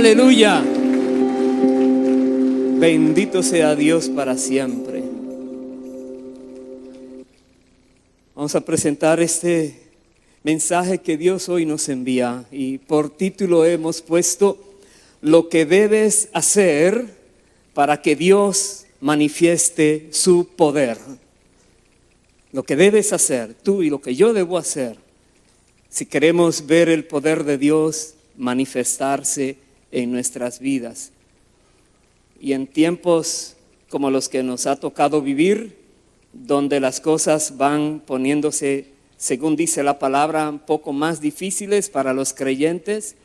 Aleluya. Bendito sea Dios para siempre. Vamos a presentar este mensaje que Dios hoy nos envía y por título hemos puesto lo que debes hacer para que Dios manifieste su poder. Lo que debes hacer tú y lo que yo debo hacer si queremos ver el poder de Dios manifestarse en nuestras vidas. Y en tiempos como los que nos ha tocado vivir, donde las cosas van poniéndose, según dice la palabra, un poco más difíciles para los creyentes,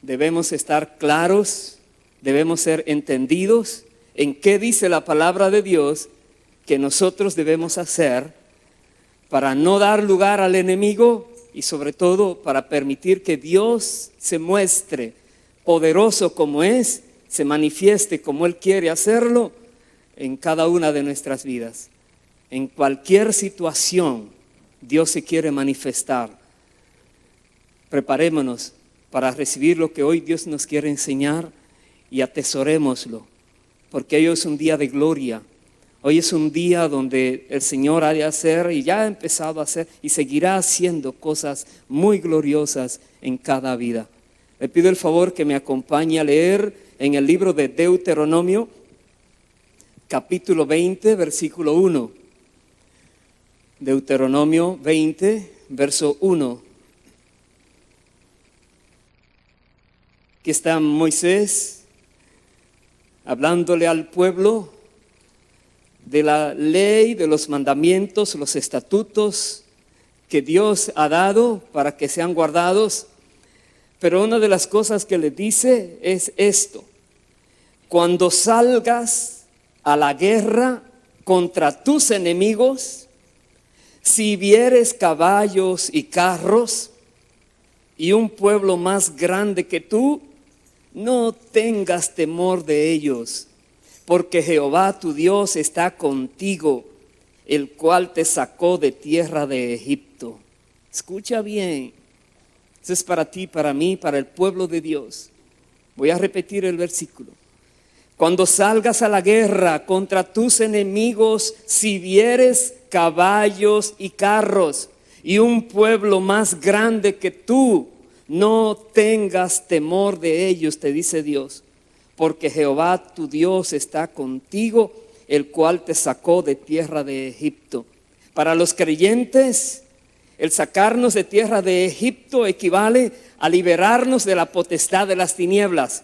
debemos estar claros, debemos ser entendidos en qué dice la palabra de Dios que nosotros debemos hacer para no dar lugar al enemigo y sobre todo para permitir que Dios se muestre poderoso como es, se manifieste como Él quiere hacerlo en cada una de nuestras vidas. En cualquier situación, Dios se quiere manifestar. Preparémonos para recibir lo que hoy Dios nos quiere enseñar y atesorémoslo, porque hoy es un día de gloria. Hoy es un día donde el Señor ha de hacer y ya ha empezado a hacer y seguirá haciendo cosas muy gloriosas en cada vida. Le pido el favor que me acompañe a leer en el libro de Deuteronomio, capítulo 20, versículo 1. Deuteronomio 20, verso 1. Aquí está Moisés hablándole al pueblo de la ley, de los mandamientos, los estatutos que Dios ha dado para que sean guardados. Pero una de las cosas que le dice es esto: cuando salgas a la guerra contra tus enemigos, si vieres caballos y carros y un pueblo más grande que tú, no tengas temor de ellos, porque Jehová tu Dios está contigo, el cual te sacó de tierra de Egipto. Escucha bien, eso es para ti, para mí, para el pueblo de Dios. Voy a repetir el versículo. Cuando salgas a la guerra contra tus enemigos, si vieres caballos y carros y un pueblo más grande que tú, no tengas temor de ellos, te dice Dios, porque Jehová tu Dios está contigo, el cual te sacó de tierra de Egipto. Para los creyentes, el sacarnos de tierra de Egipto equivale a liberarnos de la potestad de las tinieblas,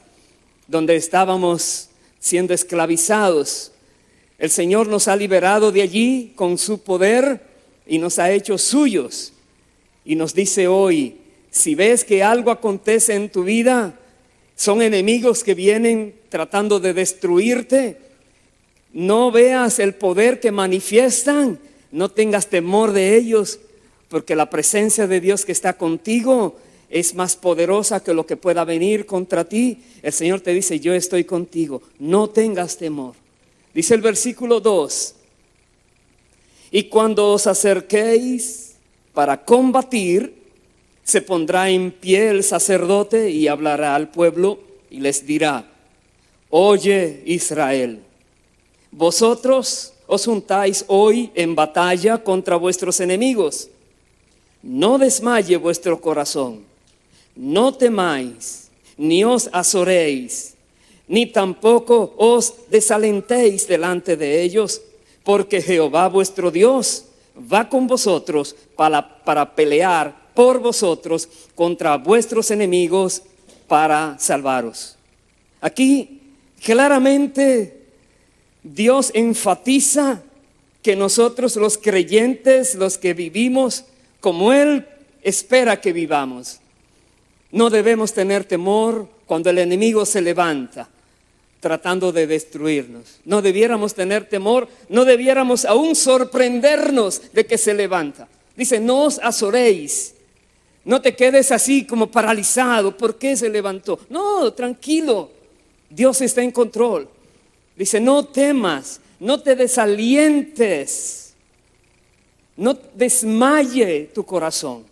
donde estábamos siendo esclavizados. El Señor nos ha liberado de allí con su poder y nos ha hecho suyos. Y nos dice hoy, si ves que algo acontece en tu vida, son enemigos que vienen tratando de destruirte, no veas el poder que manifiestan, no tengas temor de ellos, porque la presencia de Dios que está contigo es más poderosa que lo que pueda venir contra ti. El Señor te dice, yo estoy contigo, no tengas temor. Dice el versículo 2, y cuando os acerquéis para combatir, se pondrá en pie el sacerdote y hablará al pueblo y les dirá: oye Israel, vosotros os juntáis hoy en batalla contra vuestros enemigos. No desmaye vuestro corazón, no temáis, ni os azoréis, ni tampoco os desalentéis delante de ellos, porque Jehová vuestro Dios va con vosotros para pelear por vosotros contra vuestros enemigos para salvaros. Aquí claramente Dios enfatiza que nosotros los creyentes, los que vivimos como Él espera que vivamos, no debemos tener temor cuando el enemigo se levanta tratando de destruirnos. No debiéramos tener temor, no debiéramos aún sorprendernos de que se levanta. Dice, no os azoréis. No te quedes así como paralizado. ¿Por qué se levantó? No, tranquilo. Dios está en control. Dice, no temas, no te desalientes, no desmaye tu corazón.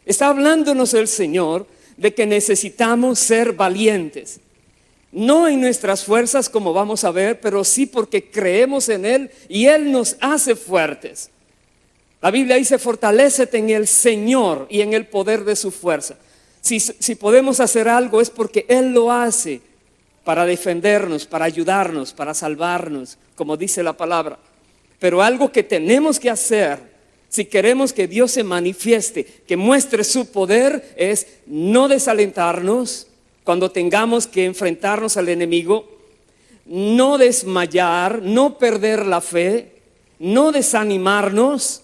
Está hablándonos el Señor de que necesitamos ser valientes. No en nuestras fuerzas, como vamos a ver, pero sí porque creemos en Él y Él nos hace fuertes. La Biblia dice: fortalécete en el Señor y en el poder de su fuerza. Si podemos hacer algo es porque Él lo hace para defendernos, para ayudarnos, para salvarnos, como dice la palabra. Pero algo que tenemos que hacer, si queremos que Dios se manifieste, que muestre su poder, es no desalentarnos cuando tengamos que enfrentarnos al enemigo, no desmayar, no perder la fe, no desanimarnos,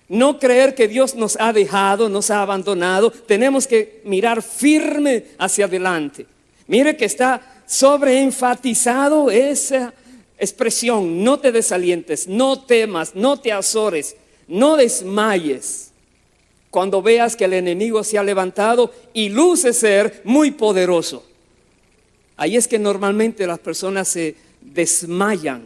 no creer que Dios nos ha dejado, nos ha abandonado. Tenemos que mirar firme hacia adelante. Mire que está sobreenfatizado esa expresión: no te desalientes, no temas, no te azores, no desmayes. Cuando veas que el enemigo se ha levantado y luce ser muy poderoso. Ahí es que normalmente las personas se desmayan,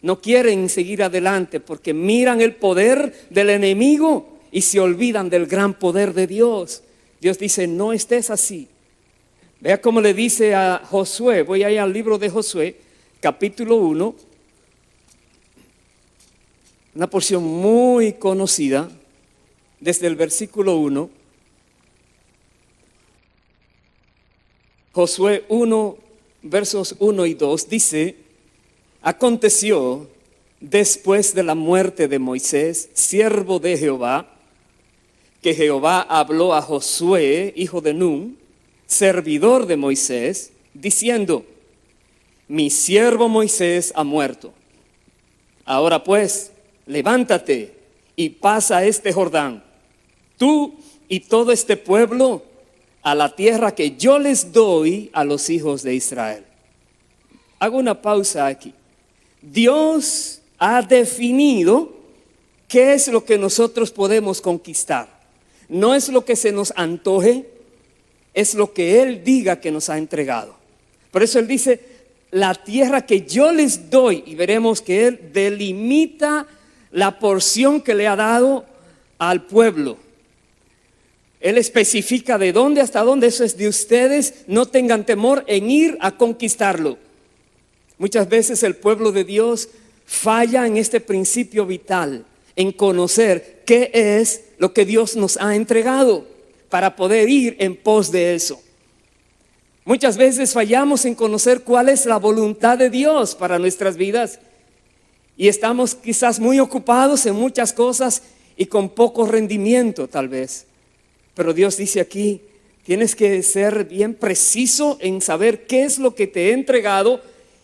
no quieren seguir adelante porque miran el poder del enemigo y se olvidan del gran poder de Dios. Dios dice: no estés así. Vea cómo le dice a Josué. Voy a ir al libro de Josué, capítulo 1, una porción muy conocida. Desde el versículo 1, Josué 1, versos 1 y 2, dice: aconteció después de la muerte de Moisés, siervo de Jehová, que Jehová habló a Josué, hijo de Nun, servidor de Moisés, diciendo: mi siervo Moisés ha muerto. Ahora pues, levántate y pasa este Jordán, tú y todo este pueblo, a la tierra que yo les doy a los hijos de Israel. Hago una pausa aquí. Dios ha definido qué es lo que nosotros podemos conquistar. No es lo que se nos antoje, es lo que Él diga que nos ha entregado. Por eso Él dice: la tierra que yo les doy, y veremos que Él delimita la porción que le ha dado al pueblo. Él especifica de dónde hasta dónde. Eso es de ustedes. No tengan temor en ir a conquistarlo. Muchas veces el pueblo de Dios falla en este principio vital, en conocer qué es lo que Dios nos ha entregado para poder ir en pos de eso. Muchas veces fallamos en conocer cuál es la voluntad de Dios para nuestras vidas y estamos quizás muy ocupados en muchas cosas y con poco rendimiento tal vez. Pero Dios dice aquí: tienes que ser bien preciso en saber qué es lo que te he entregado,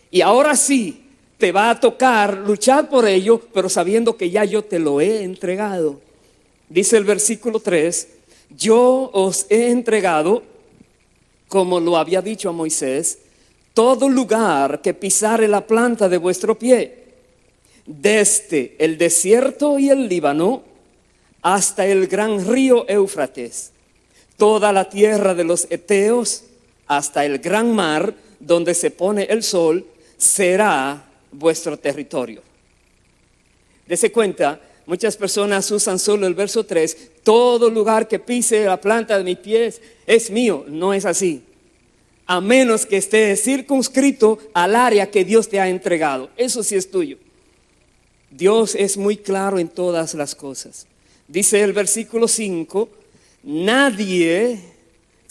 y ahora sí te va a tocar luchar por ello, pero sabiendo que ya yo te lo he entregado. Dice el versículo 3: yo os he entregado, como lo había dicho a Moisés, todo lugar que pisare la planta de vuestro pie, desde el desierto y el Líbano hasta el gran río Éufrates, toda la tierra de los heteos hasta el gran mar donde se pone el sol, será vuestro territorio. Dese cuenta, muchas personas usan solo el verso 3: todo lugar que pise la planta de mis pies es mío. No es así, a menos que esté circunscrito al área que Dios te ha entregado. Eso sí es tuyo. Dios es muy claro en todas las cosas. Dice el versículo 5: nadie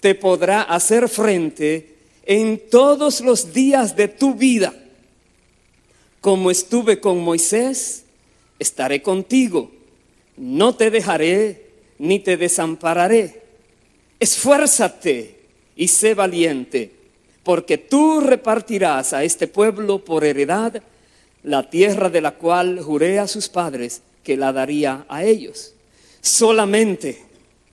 te podrá hacer frente en todos los días de tu vida. Como estuve con Moisés, estaré contigo. No te dejaré ni te desampararé. Esfuérzate y sé valiente, porque tú repartirás a este pueblo por heredad la tierra de la cual juré a sus padres que la daría a ellos. Solamente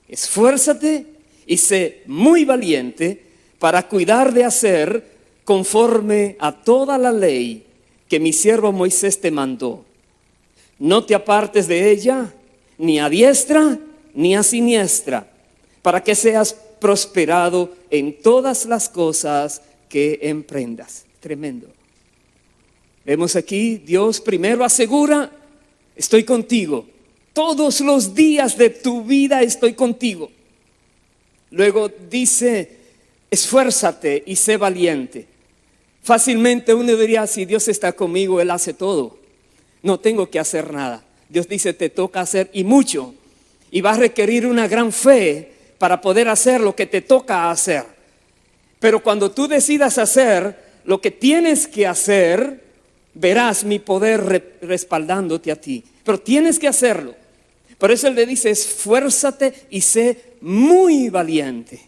esfuérzate y sé muy valiente para cuidar de hacer conforme a toda la ley que mi siervo Moisés te mandó. No te apartes de ella, ni a diestra ni a siniestra, para que seas prosperado en todas las cosas que emprendas. Tremendo. Vemos aquí, Dios primero asegura: estoy contigo. Todos los días de tu vida estoy contigo. Luego dice, esfuérzate y sé valiente. Fácilmente uno diría, si Dios está conmigo, Él hace todo. No tengo que hacer nada. Dios dice, te toca hacer y mucho. Y va a requerir una gran fe para poder hacer lo que te toca hacer. Pero cuando tú decidas hacer lo que tienes que hacer, verás mi poder respaldándote a ti. Pero tienes que hacerlo. Por eso Él le dice, esfuérzate y sé muy valiente.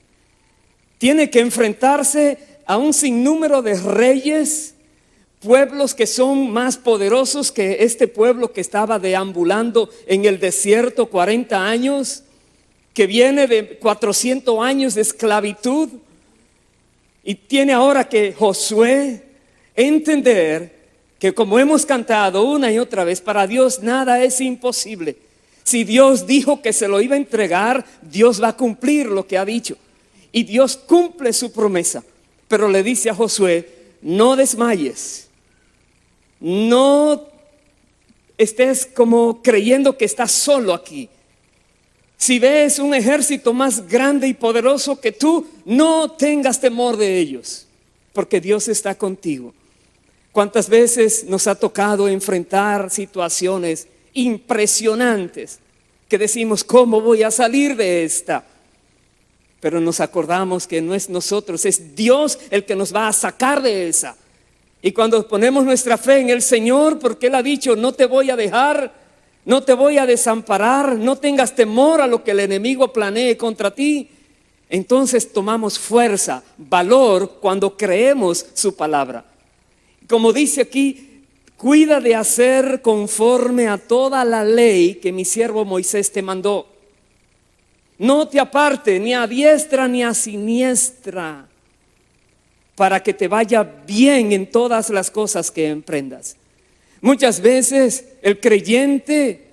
Tiene que enfrentarse a un sinnúmero de reyes, pueblos que son más poderosos que este pueblo que estaba deambulando en el desierto 40 años, que viene de 400 años de esclavitud. Y tiene ahora que Josué entender que, como hemos cantado una y otra vez, para Dios nada es imposible. Si Dios dijo que se lo iba a entregar, Dios va a cumplir lo que ha dicho. Y Dios cumple su promesa. Pero le dice a Josué, no desmayes. No estés como creyendo que estás solo aquí. Si ves un ejército más grande y poderoso que tú, no tengas temor de ellos, porque Dios está contigo. ¿Cuántas veces nos ha tocado enfrentar situaciones impresionantes que decimos, ¿cómo voy a salir de esta? Pero nos acordamos que no es nosotros, es Dios el que nos va a sacar de esa. Y cuando ponemos nuestra fe en el Señor, porque Él ha dicho, no te voy a dejar, no te voy a desamparar, no tengas temor a lo que el enemigo planee contra ti, entonces tomamos fuerza, valor cuando creemos su palabra. Como dice aquí, cuida de hacer conforme a toda la ley que mi siervo Moisés te mandó. No te aparte ni a diestra ni a siniestra, para que te vaya bien en todas las cosas que emprendas. Muchas veces el creyente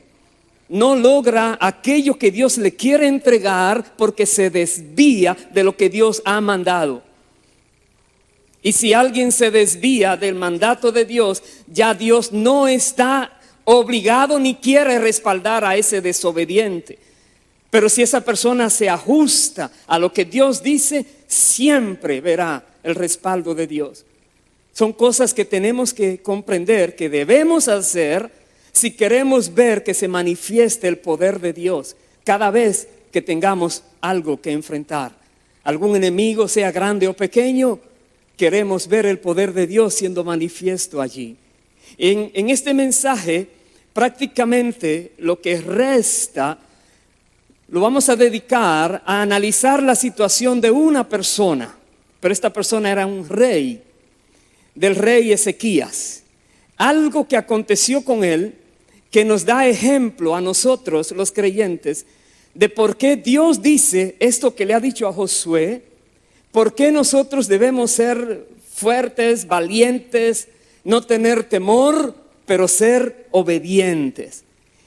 no logra aquello que Dios le quiere entregar porque se desvía de lo que Dios ha mandado. Y si alguien se desvía del mandato de Dios, ya Dios no está obligado ni quiere respaldar a ese desobediente. Pero si esa persona se ajusta a lo que Dios dice, siempre verá el respaldo de Dios. Son cosas que tenemos que comprender, que debemos hacer si queremos ver que se manifieste el poder de Dios cada vez que tengamos algo que enfrentar. Algún enemigo, sea grande o pequeño, queremos ver el poder de Dios siendo manifiesto allí. En este mensaje, prácticamente lo que resta lo vamos a dedicar a analizar la situación de una persona. Pero esta persona era un rey, del rey Ezequías. Algo que aconteció con él que nos da ejemplo a nosotros los creyentes de por qué Dios dice esto que le ha dicho a Josué, por qué nosotros debemos ser fuertes, valientes, no tener temor, pero ser obedientes.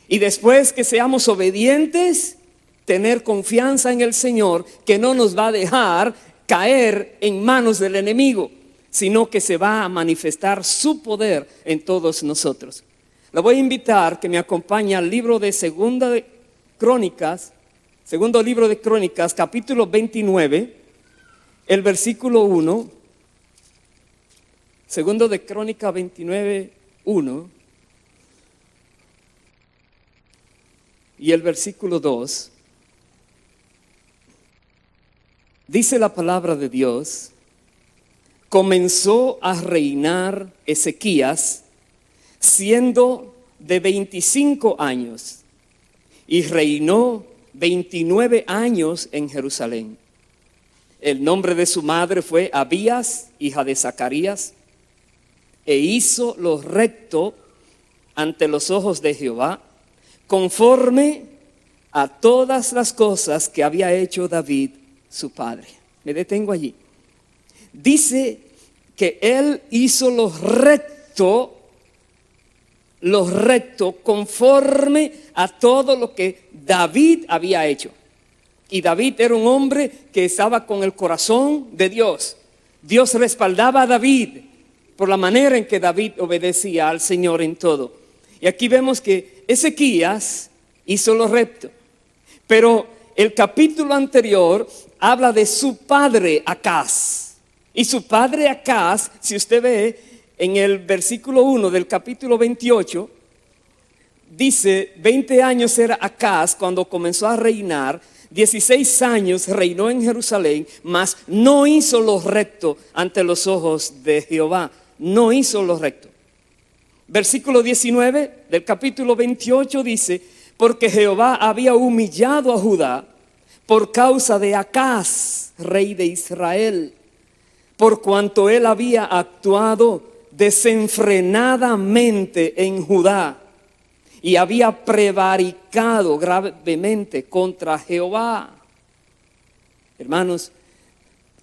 Y después que seamos obedientes, tener confianza en el Señor, que no nos va a dejar caer en manos del enemigo, sino que se va a manifestar su poder en todos nosotros. Le voy a invitar que me acompañe al libro de segundo libro de Crónicas, capítulo 29, el versículo 1. Segundo de Crónicas 29, 1. Y el versículo 2. Dice la palabra de Dios: comenzó a reinar Ezequías siendo de 25 años y reinó 29 años en Jerusalén. El nombre de su madre fue Abías, hija de Zacarías, e hizo lo recto ante los ojos de Jehová, conforme a todas las cosas que había hecho David su padre. Me detengo allí. Dice que él hizo lo recto conforme a todo lo que David había hecho. Y David era un hombre que estaba con el corazón de Dios. Dios respaldaba a David por la manera en que David obedecía al Señor en todo. Y aquí vemos que Ezequías hizo lo recto. Pero el capítulo anterior habla de su padre Acaz. Y su padre Acaz, si usted ve en el versículo 1 del capítulo 28, dice, 20 años era Acaz cuando comenzó a reinar, 16 años reinó en Jerusalén, mas no hizo lo recto ante los ojos de Jehová. No hizo lo recto. Versículo 19 del capítulo 28 dice, porque Jehová había humillado a Judá por causa de Acaz, rey de Israel, por cuanto él había actuado desenfrenadamente en Judá y había prevaricado gravemente contra Jehová. Hermanos,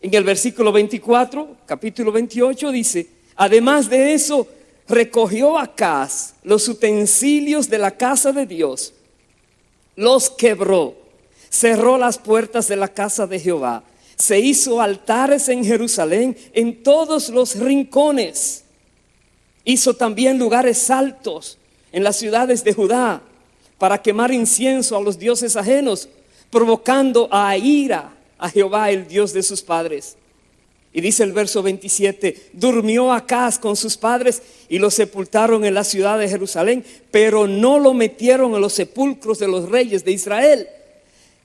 en el versículo 24, capítulo 28 dice, además de eso, recogió Acaz los utensilios de la casa de Dios, los quebró, cerró las puertas de la casa de Jehová, se hizo altares en Jerusalén en todos los rincones, hizo también lugares altos en las ciudades de Judá para quemar incienso a los dioses ajenos, provocando a ira a Jehová, el Dios de sus padres. Y dice el verso 27, durmió Acaz con sus padres y lo sepultaron en la ciudad de Jerusalén, pero no lo metieron en los sepulcros de los reyes de Israel.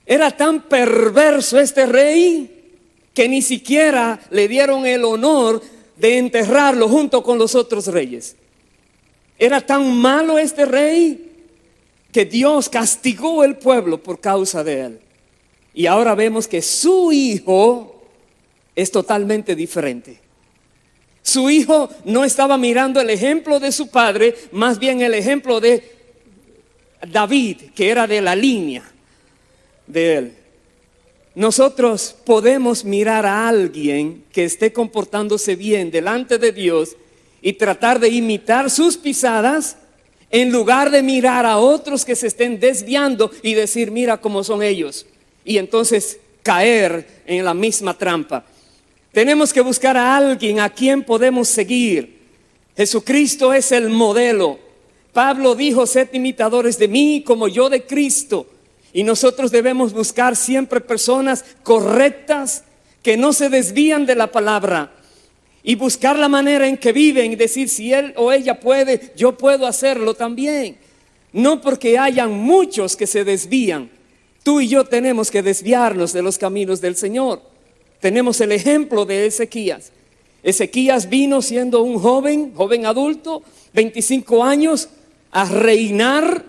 Era tan perverso este rey que ni siquiera le dieron el honor de enterrarlo junto con los otros reyes. Era tan malo este rey que Dios castigó el pueblo por causa de él. Y ahora vemos que su hijo es totalmente diferente. Su hijo no estaba mirando el ejemplo de su padre, más bien el ejemplo de David, que era de la línea de él. Nosotros podemos mirar a alguien que esté comportándose bien delante de Dios y tratar de imitar sus pisadas, en lugar de mirar a otros que se estén desviando y decir, mira cómo son ellos, y entonces caer en la misma trampa. Tenemos que buscar a alguien a quien podemos seguir. Jesucristo es el modelo. Pablo dijo, sed imitadores de mí como yo de Cristo. Y nosotros debemos buscar siempre personas correctas que no se desvían de la palabra. Y buscar la manera en que viven y decir, si él o ella puede, yo puedo hacerlo también. No porque hayan muchos que se desvían. Tú y yo tenemos que desviarnos de los caminos del Señor. Tenemos el ejemplo de Ezequías. Ezequías vino siendo un joven adulto, 25 años, a reinar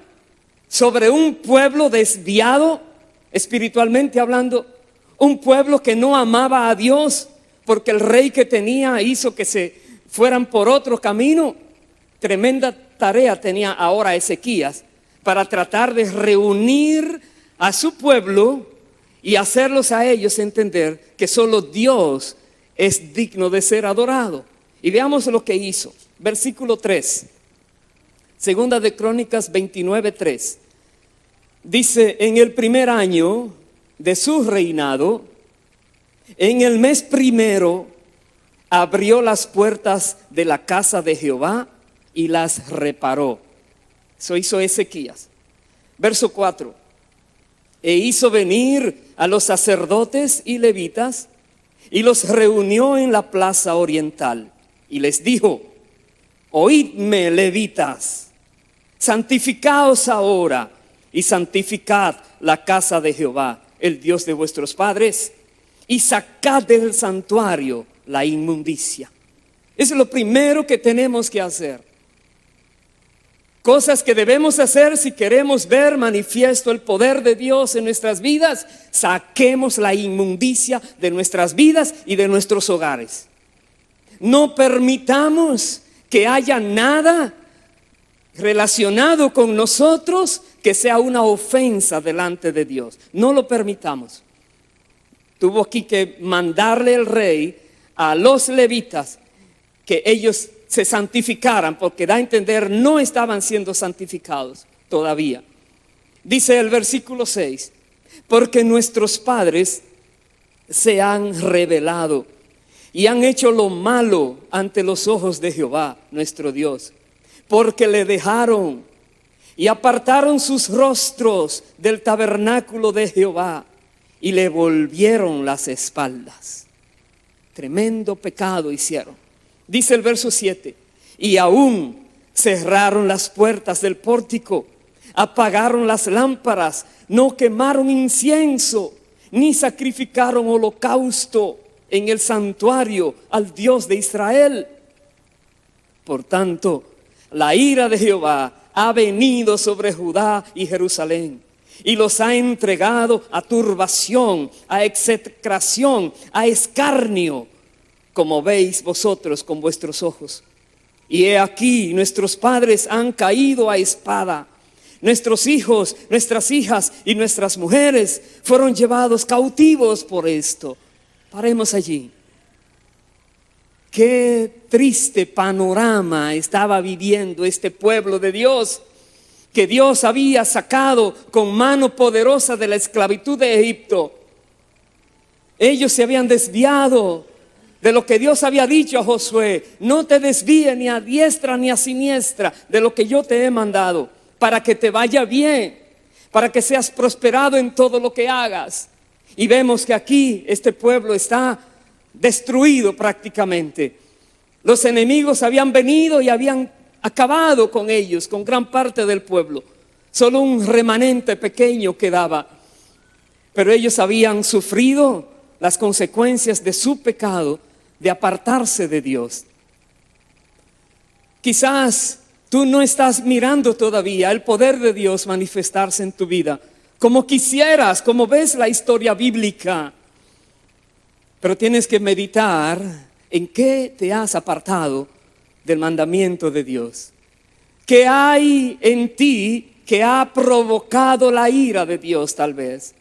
sobre un pueblo desviado, espiritualmente hablando, un pueblo que no amaba a Dios, porque el rey que tenía hizo que se fueran por otro camino. Tremenda tarea tenía ahora Ezequías para tratar de reunir a su pueblo y hacerlos a ellos entender que solo Dios es digno de ser adorado. Y veamos lo que hizo. Versículo 3, Segunda de Crónicas 29:3. Dice, en el primer año de su reinado, en el mes primero, abrió las puertas de la casa de Jehová y las reparó. Eso hizo Ezequías. Verso 4. E hizo venir a los sacerdotes y levitas y los reunió en la plaza oriental y les dijo, oídme, levitas, santificaos ahora y santificad la casa de Jehová, el Dios de vuestros padres, y sacad del santuario la inmundicia. Eso es lo primero que tenemos que hacer. Cosas que debemos hacer si queremos ver manifiesto el poder de Dios en nuestras vidas. Saquemos la inmundicia de nuestras vidas y de nuestros hogares. No permitamos que haya nada relacionado con nosotros que sea una ofensa delante de Dios. No lo permitamos. Tuvo aquí que mandarle el rey a los levitas que ellos se santificaran, porque da a entender no estaban siendo santificados todavía. Dice el versículo 6, porque nuestros padres se han rebelado y han hecho lo malo ante los ojos de Jehová nuestro Dios, porque le dejaron y apartaron sus rostros del tabernáculo de Jehová y le volvieron las espaldas. Tremendo pecado hicieron. Dice el verso 7, y aún cerraron las puertas del pórtico, apagaron las lámparas, no quemaron incienso, ni sacrificaron holocausto en el santuario al Dios de Israel. Por tanto, la ira de Jehová ha venido sobre Judá y Jerusalén, y los ha entregado a turbación, a execración, a escarnio, como veis vosotros con vuestros ojos. Y he aquí, nuestros padres han caído a espada, nuestros hijos, nuestras hijas y nuestras mujeres fueron llevados cautivos por esto. Paremos allí. Qué triste panorama estaba viviendo este pueblo de Dios, que Dios había sacado con mano poderosa de la esclavitud de Egipto. Ellos se habían desviado de lo que Dios había dicho a Josué: no te desvíes ni a diestra ni a siniestra de lo que yo te he mandado, para que te vaya bien, para que seas prosperado en todo lo que hagas. Y vemos que aquí este pueblo está destruido prácticamente. Los enemigos habían venido y habían acabado con ellos, con gran parte del pueblo. Solo un remanente pequeño quedaba. Pero ellos habían sufrido las consecuencias de su pecado, de apartarse de Dios. Quizás tú no estás mirando todavía el poder de Dios manifestarse en tu vida como quisieras, como ves la historia bíblica. Pero tienes que meditar en qué te has apartado del mandamiento de Dios. ¿Qué hay en ti que ha provocado la ira de Dios tal vez?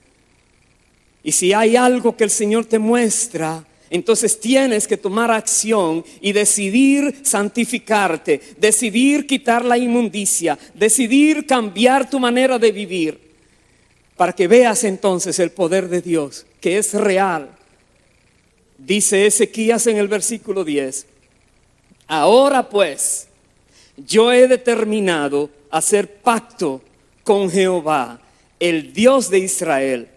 Y si hay algo que el Señor te muestra, entonces tienes que tomar acción y decidir santificarte, decidir quitar la inmundicia, decidir cambiar tu manera de vivir, para que veas entonces el poder de Dios, que es real. Dice Ezequías en el versículo 10, ahora pues, yo he determinado hacer pacto con Jehová, el Dios de Israel,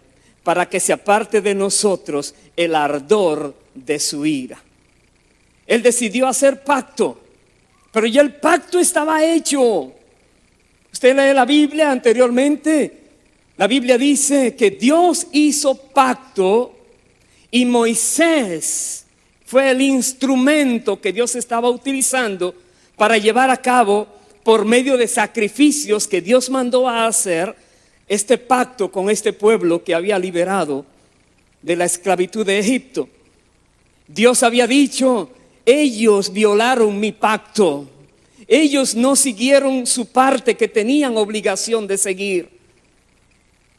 para que se aparte de nosotros el ardor de su ira. Él decidió hacer pacto, pero ya el pacto estaba hecho. Usted lee la Biblia anteriormente. La Biblia dice que Dios hizo pacto y Moisés fue el instrumento que Dios estaba utilizando para llevar a cabo, por medio de sacrificios que Dios mandó a hacer, este pacto con este pueblo que había liberado de la esclavitud de Egipto. Dios había dicho: ellos violaron mi pacto, ellos no siguieron su parte que tenían obligación de seguir,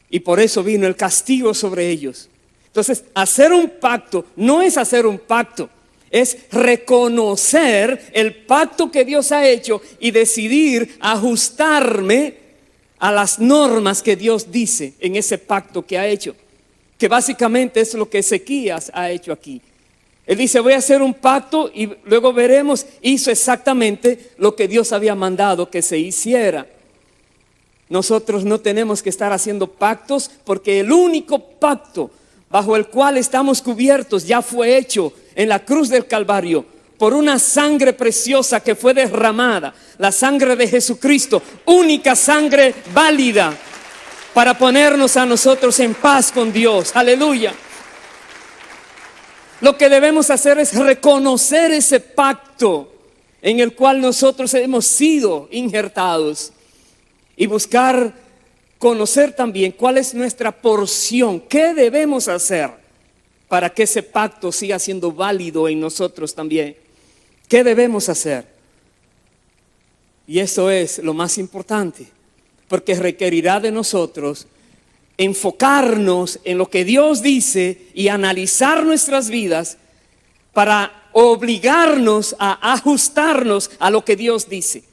y por eso vino el castigo sobre ellos. Entonces, hacer un pacto no es hacer un pacto, es reconocer el pacto que Dios ha hecho y decidir ajustarme a las normas que Dios dice en ese pacto que ha hecho, que básicamente es lo que Ezequías ha hecho aquí. Él dice: voy a hacer un pacto, y luego veremos, hizo exactamente lo que Dios había mandado que se hiciera. Nosotros no tenemos que estar haciendo pactos, porque el único pacto bajo el cual estamos cubiertos ya fue hecho en la cruz del Calvario, por una sangre preciosa que fue derramada, la sangre de Jesucristo, única sangre válida para ponernos a nosotros en paz con Dios. Aleluya. Lo que debemos hacer es reconocer ese pacto en el cual nosotros hemos sido injertados, y buscar conocer también cuál es nuestra porción, qué debemos hacer para que ese pacto siga siendo válido en nosotros también. ¿Qué debemos hacer? Y eso es lo más importante, porque requerirá de nosotros enfocarnos en lo que Dios dice y analizar nuestras vidas para obligarnos a ajustarnos a lo que Dios dice,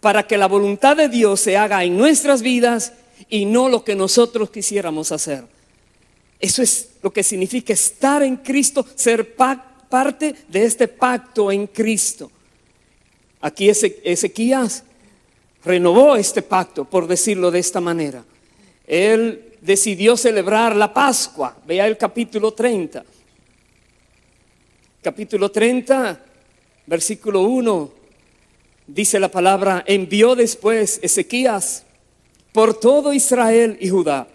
para que la voluntad de Dios se haga en nuestras vidas y no lo que nosotros quisiéramos hacer. Eso es lo que significa estar en Cristo, ser parte de este pacto en Cristo. Aquí Ezequías renovó este pacto, por decirlo de esta manera. Él decidió celebrar la Pascua. Vea el capítulo 30. Capítulo 30, versículo 1, dice la palabra: envió después Ezequías por todo Israel y Judá,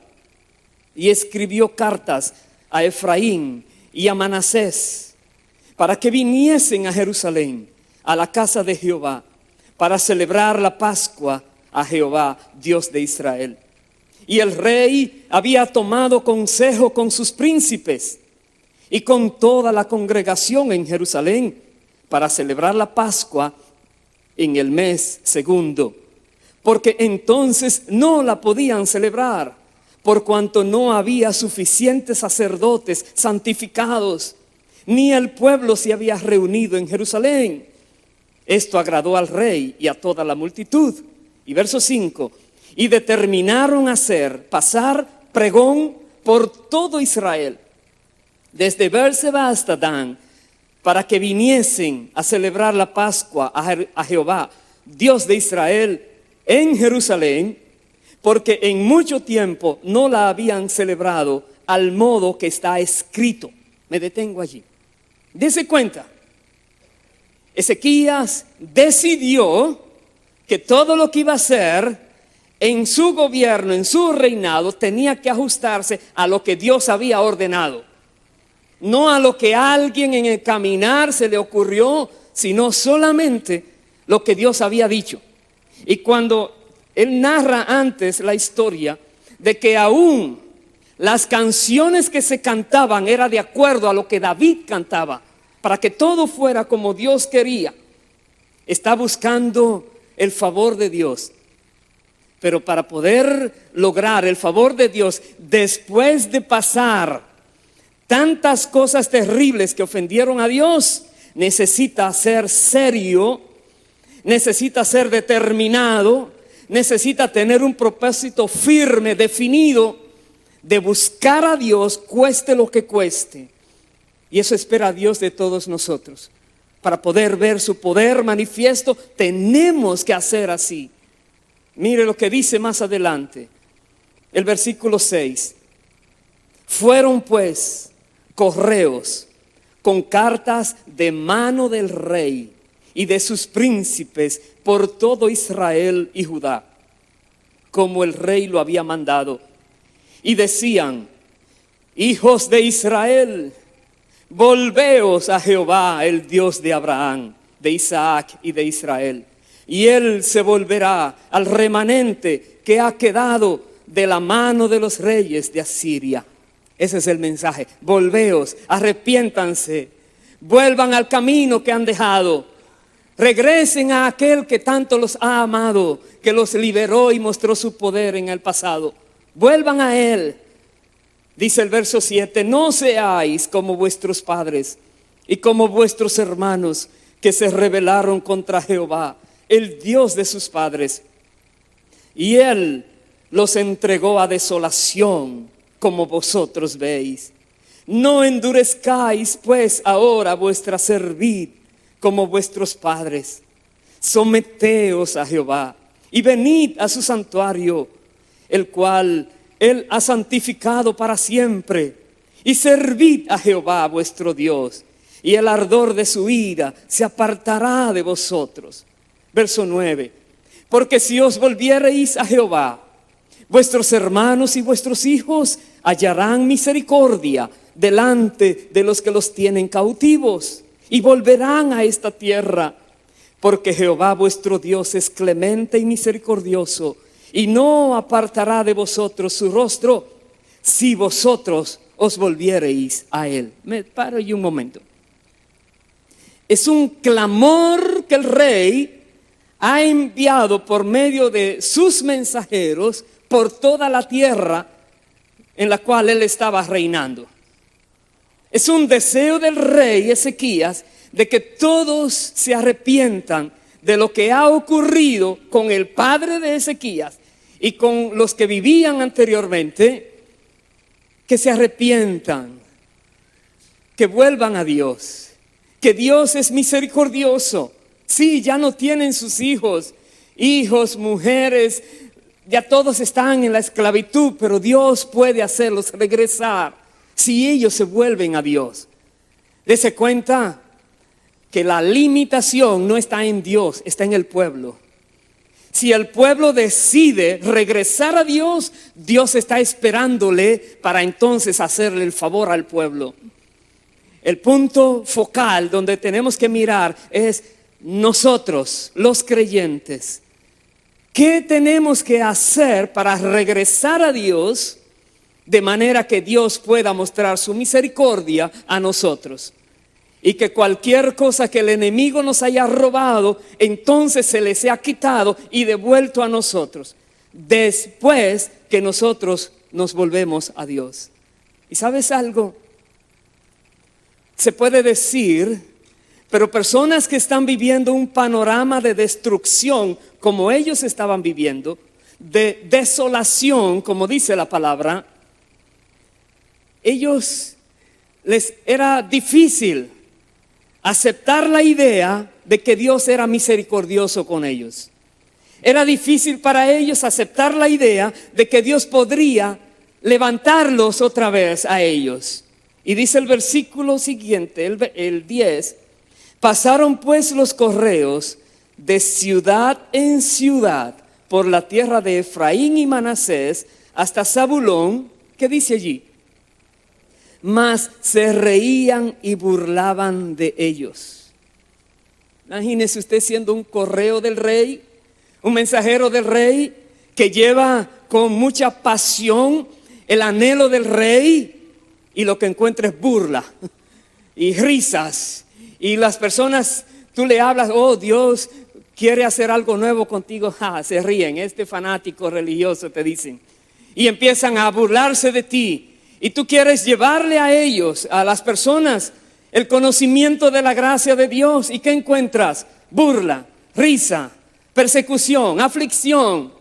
y escribió cartas a Efraín y a Manasés, para que viniesen a Jerusalén, a la casa de Jehová, para celebrar la Pascua a Jehová, Dios de Israel. Y el rey había tomado consejo con sus príncipes y con toda la congregación en Jerusalén para celebrar la Pascua en el mes segundo, porque entonces no la podían celebrar, por cuanto no había suficientes sacerdotes santificados, ni el pueblo se había reunido en Jerusalén. Esto agradó al rey y a toda la multitud. Y verso 5, y determinaron pasar pregón por todo Israel, desde Beerseba hasta Dan, para que viniesen a celebrar la Pascua a Jehová, Dios de Israel, en Jerusalén, porque en mucho tiempo no la habían celebrado al modo que está escrito. Me detengo allí. Dese cuenta, Ezequías decidió que todo lo que iba a hacer en su gobierno, en su reinado, tenía que ajustarse a lo que Dios había ordenado. No a lo que a alguien en el caminar se le ocurrió, sino solamente lo que Dios había dicho. Y cuando él narra antes la historia de que aún las canciones que se cantaban era de acuerdo a lo que David cantaba, para que todo fuera como Dios quería, está buscando el favor de Dios. Pero para poder lograr el favor de Dios, después de pasar tantas cosas terribles que ofendieron a Dios, necesita ser serio, necesita ser determinado, necesita tener un propósito firme, definido, de buscar a Dios, cueste lo que cueste. Y eso espera Dios de todos nosotros. Para poder ver su poder manifiesto, tenemos que hacer así. Mire lo que dice más adelante, el versículo 6. Fueron pues correos con cartas de mano del rey y de sus príncipes por todo Israel y Judá, como el rey lo había mandado. Y decían: hijos de Israel, volveos a Jehová, el Dios de Abraham, de Isaac y de Israel, y él se volverá al remanente que ha quedado de la mano de los reyes de Asiria. Ese es el mensaje. Volveos, arrepiéntanse, vuelvan al camino que han dejado, regresen a aquel que tanto los ha amado, que los liberó y mostró su poder en el pasado. Vuelvan a él. Dice el verso 7, no seáis como vuestros padres y como vuestros hermanos que se rebelaron contra Jehová, el Dios de sus padres, y él los entregó a desolación, como vosotros veis. No endurezcáis pues ahora vuestra cerviz como vuestros padres. Someteos a Jehová y venid a su santuario, el cual él ha santificado para siempre, y servid a Jehová vuestro Dios, y el ardor de su ira se apartará de vosotros. Verso 9, porque si os volviereis a Jehová, vuestros hermanos y vuestros hijos hallarán misericordia delante de los que los tienen cautivos, y volverán a esta tierra, porque Jehová vuestro Dios es clemente y misericordioso, y no apartará de vosotros su rostro, si vosotros os volviereis a él. Me paro ahí un momento. Es un clamor que el rey ha enviado por medio de sus mensajeros por toda la tierra en la cual él estaba reinando. Es un deseo del rey Ezequías de que todos se arrepientan de lo que ha ocurrido con el padre de Ezequías y con los que vivían anteriormente, que se arrepientan, que vuelvan a Dios, que Dios es misericordioso. Sí, ya no tienen sus hijos, mujeres, Ya todos están en la esclavitud, pero Dios puede hacerlos regresar si ellos se vuelven a Dios. Dese cuenta que la limitación no está en Dios, está en el pueblo. Si el pueblo decide regresar a Dios, Dios está esperándole para entonces hacerle el favor al pueblo. El punto focal donde tenemos que mirar es nosotros, los creyentes. ¿Qué tenemos que hacer para regresar a Dios de manera que Dios pueda mostrar su misericordia a nosotros? Y que cualquier cosa que el enemigo nos haya robado, entonces se les sea quitado y devuelto a nosotros, después que nosotros nos volvemos a Dios. ¿Y sabes algo? Se puede decir, pero personas que están viviendo un panorama de destrucción como ellos estaban viviendo, de desolación, como dice la palabra, ellos les era difícil aceptar la idea de que Dios era misericordioso con ellos. Era difícil para ellos aceptar la idea de que Dios podría levantarlos otra vez a ellos. Y dice el versículo siguiente, el 10, pasaron pues los correos de ciudad en ciudad por la tierra de Efraín y Manasés hasta Zabulón. ¿Qué dice allí? Mas se reían y burlaban de ellos. Imagínese usted siendo un correo del rey, un mensajero del rey que lleva con mucha pasión el anhelo del rey, y lo que encuentra es burla y risas. Y las personas, tú le hablas, oh, Dios quiere hacer algo nuevo contigo, se ríen, este fanático religioso te dicen, y empiezan a burlarse de ti. Y tú quieres llevarle a ellos, a las personas, el conocimiento de la gracia de Dios. ¿Y qué encuentras? Burla, risa, persecución, aflicción.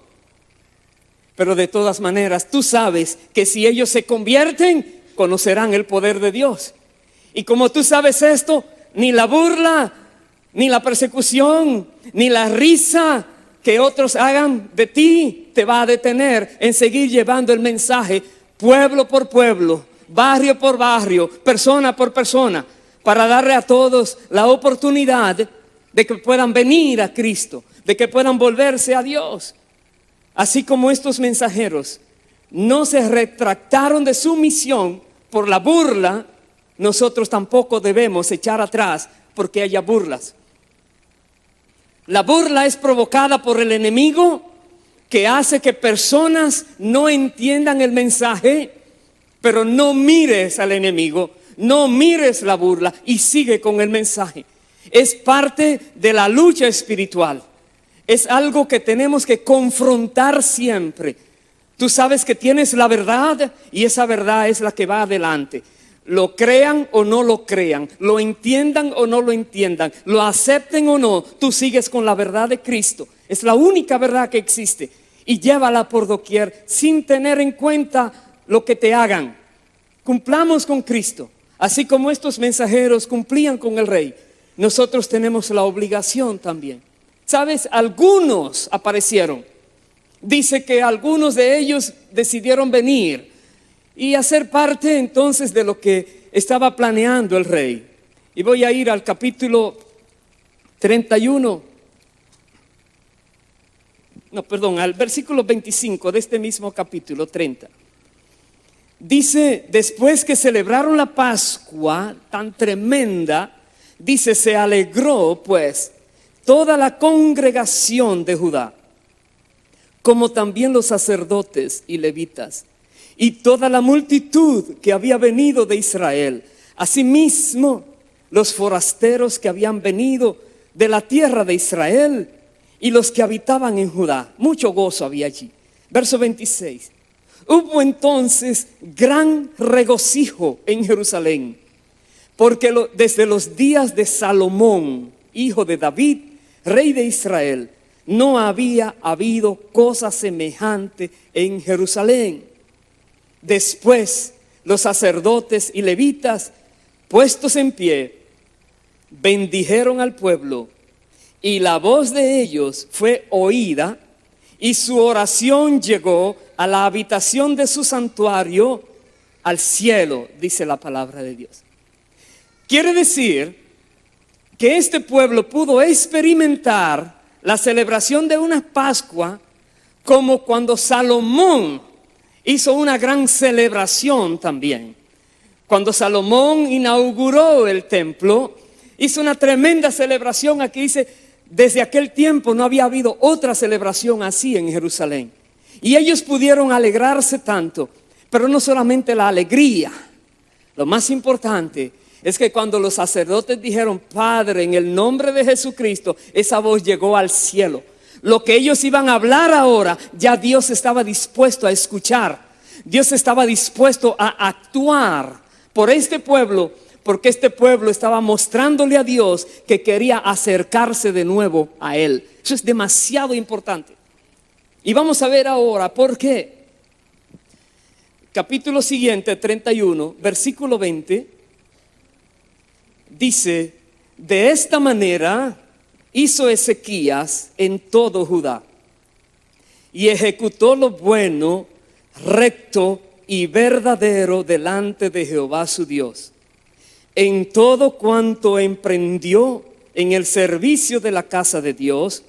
Pero de todas maneras, tú sabes que si ellos se convierten, conocerán el poder de Dios. Y como tú sabes esto, ni la burla, ni la persecución, ni la risa que otros hagan de ti te va a detener en seguir llevando el mensaje pueblo por pueblo, barrio por barrio, persona por persona, para darle a todos la oportunidad de que puedan venir a Cristo, de que puedan volverse a Dios. Así como estos mensajeros no se retractaron de su misión por la burla, nosotros tampoco debemos echar atrás porque haya burlas. La burla es provocada por el enemigo, que hace que personas no entiendan el mensaje, pero no mires al enemigo, no mires la burla y sigue con el mensaje. Es parte de la lucha espiritual. Es algo que tenemos que confrontar siempre. Tú sabes que tienes la verdad y esa verdad es la que va adelante. Lo crean o no lo crean, lo entiendan o no lo entiendan, lo acepten o no, tú sigues con la verdad de Cristo. Es la única verdad que existe y llévala por doquier sin tener en cuenta lo que te hagan. Cumplamos con Cristo, así como estos mensajeros cumplían con el rey. Nosotros tenemos la obligación también. ¿Sabes? Algunos aparecieron. Dice que algunos de ellos decidieron venir y hacer parte entonces de lo que estaba planeando el rey. Y voy a ir al capítulo 31. Al versículo 25 de este mismo capítulo 30. Dice, después que celebraron la Pascua tan tremenda, dice, se alegró pues toda la congregación de Judá, como también los sacerdotes y levitas, y toda la multitud que había venido de Israel, asimismo los forasteros que habían venido de la tierra de Israel y los que habitaban en Judá. Mucho gozo había allí. Verso 26. Hubo entonces gran regocijo en Jerusalén, porque desde los días de Salomón, hijo de David, rey de Israel, no había habido cosa semejante en Jerusalén. Después los sacerdotes y levitas, puestos en pie, bendijeron al pueblo, y la voz de ellos fue oída, y su oración llegó a la habitación de su santuario, al cielo, dice la palabra de Dios. Quiere decir que este pueblo pudo experimentar la celebración de una Pascua como cuando Salomón hizo una gran celebración también. Cuando Salomón inauguró el templo, hizo una tremenda celebración. Aquí dice, desde aquel tiempo no había habido otra celebración así en Jerusalén. Y ellos pudieron alegrarse tanto, pero no solamente la alegría. Lo más importante es que cuando los sacerdotes dijeron, Padre, en el nombre de Jesucristo, esa voz llegó al cielo. Lo que ellos iban a hablar ahora, ya Dios estaba dispuesto a escuchar. Dios estaba dispuesto a actuar por este pueblo, porque este pueblo estaba mostrándole a Dios que quería acercarse de nuevo a Él. Eso es demasiado importante. Y vamos a ver ahora por qué. Capítulo siguiente, 31, versículo 20, dice, de esta manera hizo Ezequías en todo Judá, y ejecutó lo bueno, recto y verdadero delante de Jehová su Dios, en todo cuanto emprendió en el servicio de la casa de Dios,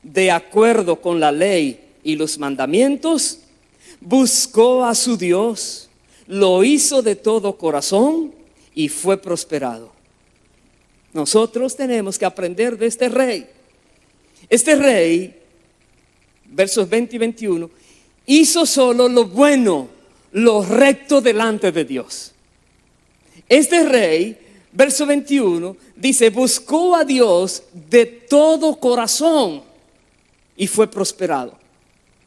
de acuerdo con la ley y los mandamientos. Buscó a su Dios, lo hizo de todo corazón y fue prosperado. Nosotros tenemos que aprender de este rey. Este rey, versos 20 y 21, hizo solo lo bueno, lo recto delante de Dios. Este rey, verso 21, dice, buscó a Dios de todo corazón y fue prosperado.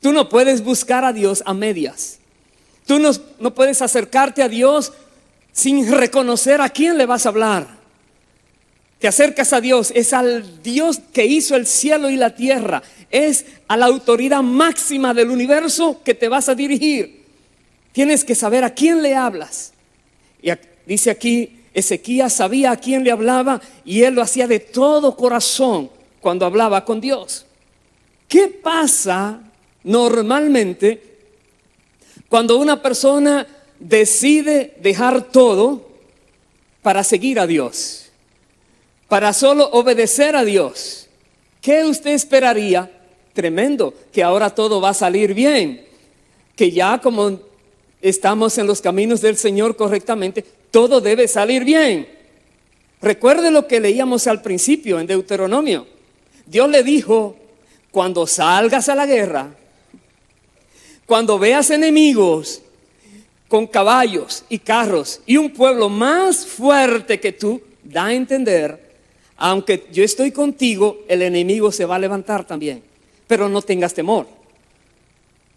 Tú no puedes buscar a Dios a medias. Tú no puedes acercarte a Dios sin reconocer a quién le vas a hablar. Te acercas a Dios, es al Dios que hizo el cielo y la tierra. Es a la autoridad máxima del universo que te vas a dirigir. Tienes que saber a quién le hablas. Y dice aquí, Ezequías sabía a quién le hablaba y él lo hacía de todo corazón cuando hablaba con Dios. ¿Qué pasa normalmente cuando una persona decide dejar todo para seguir a Dios, para solo obedecer a Dios? ¿Qué usted esperaría? Tremendo, que ahora todo va a salir bien, que ya como estamos en los caminos del Señor correctamente, todo debe salir bien. Recuerde lo que leíamos al principio en Deuteronomio. Dios le dijo, cuando salgas a la guerra, cuando veas enemigos con caballos y carros y un pueblo más fuerte que tú, da a entender, aunque yo estoy contigo, el enemigo se va a levantar también. Pero no tengas temor.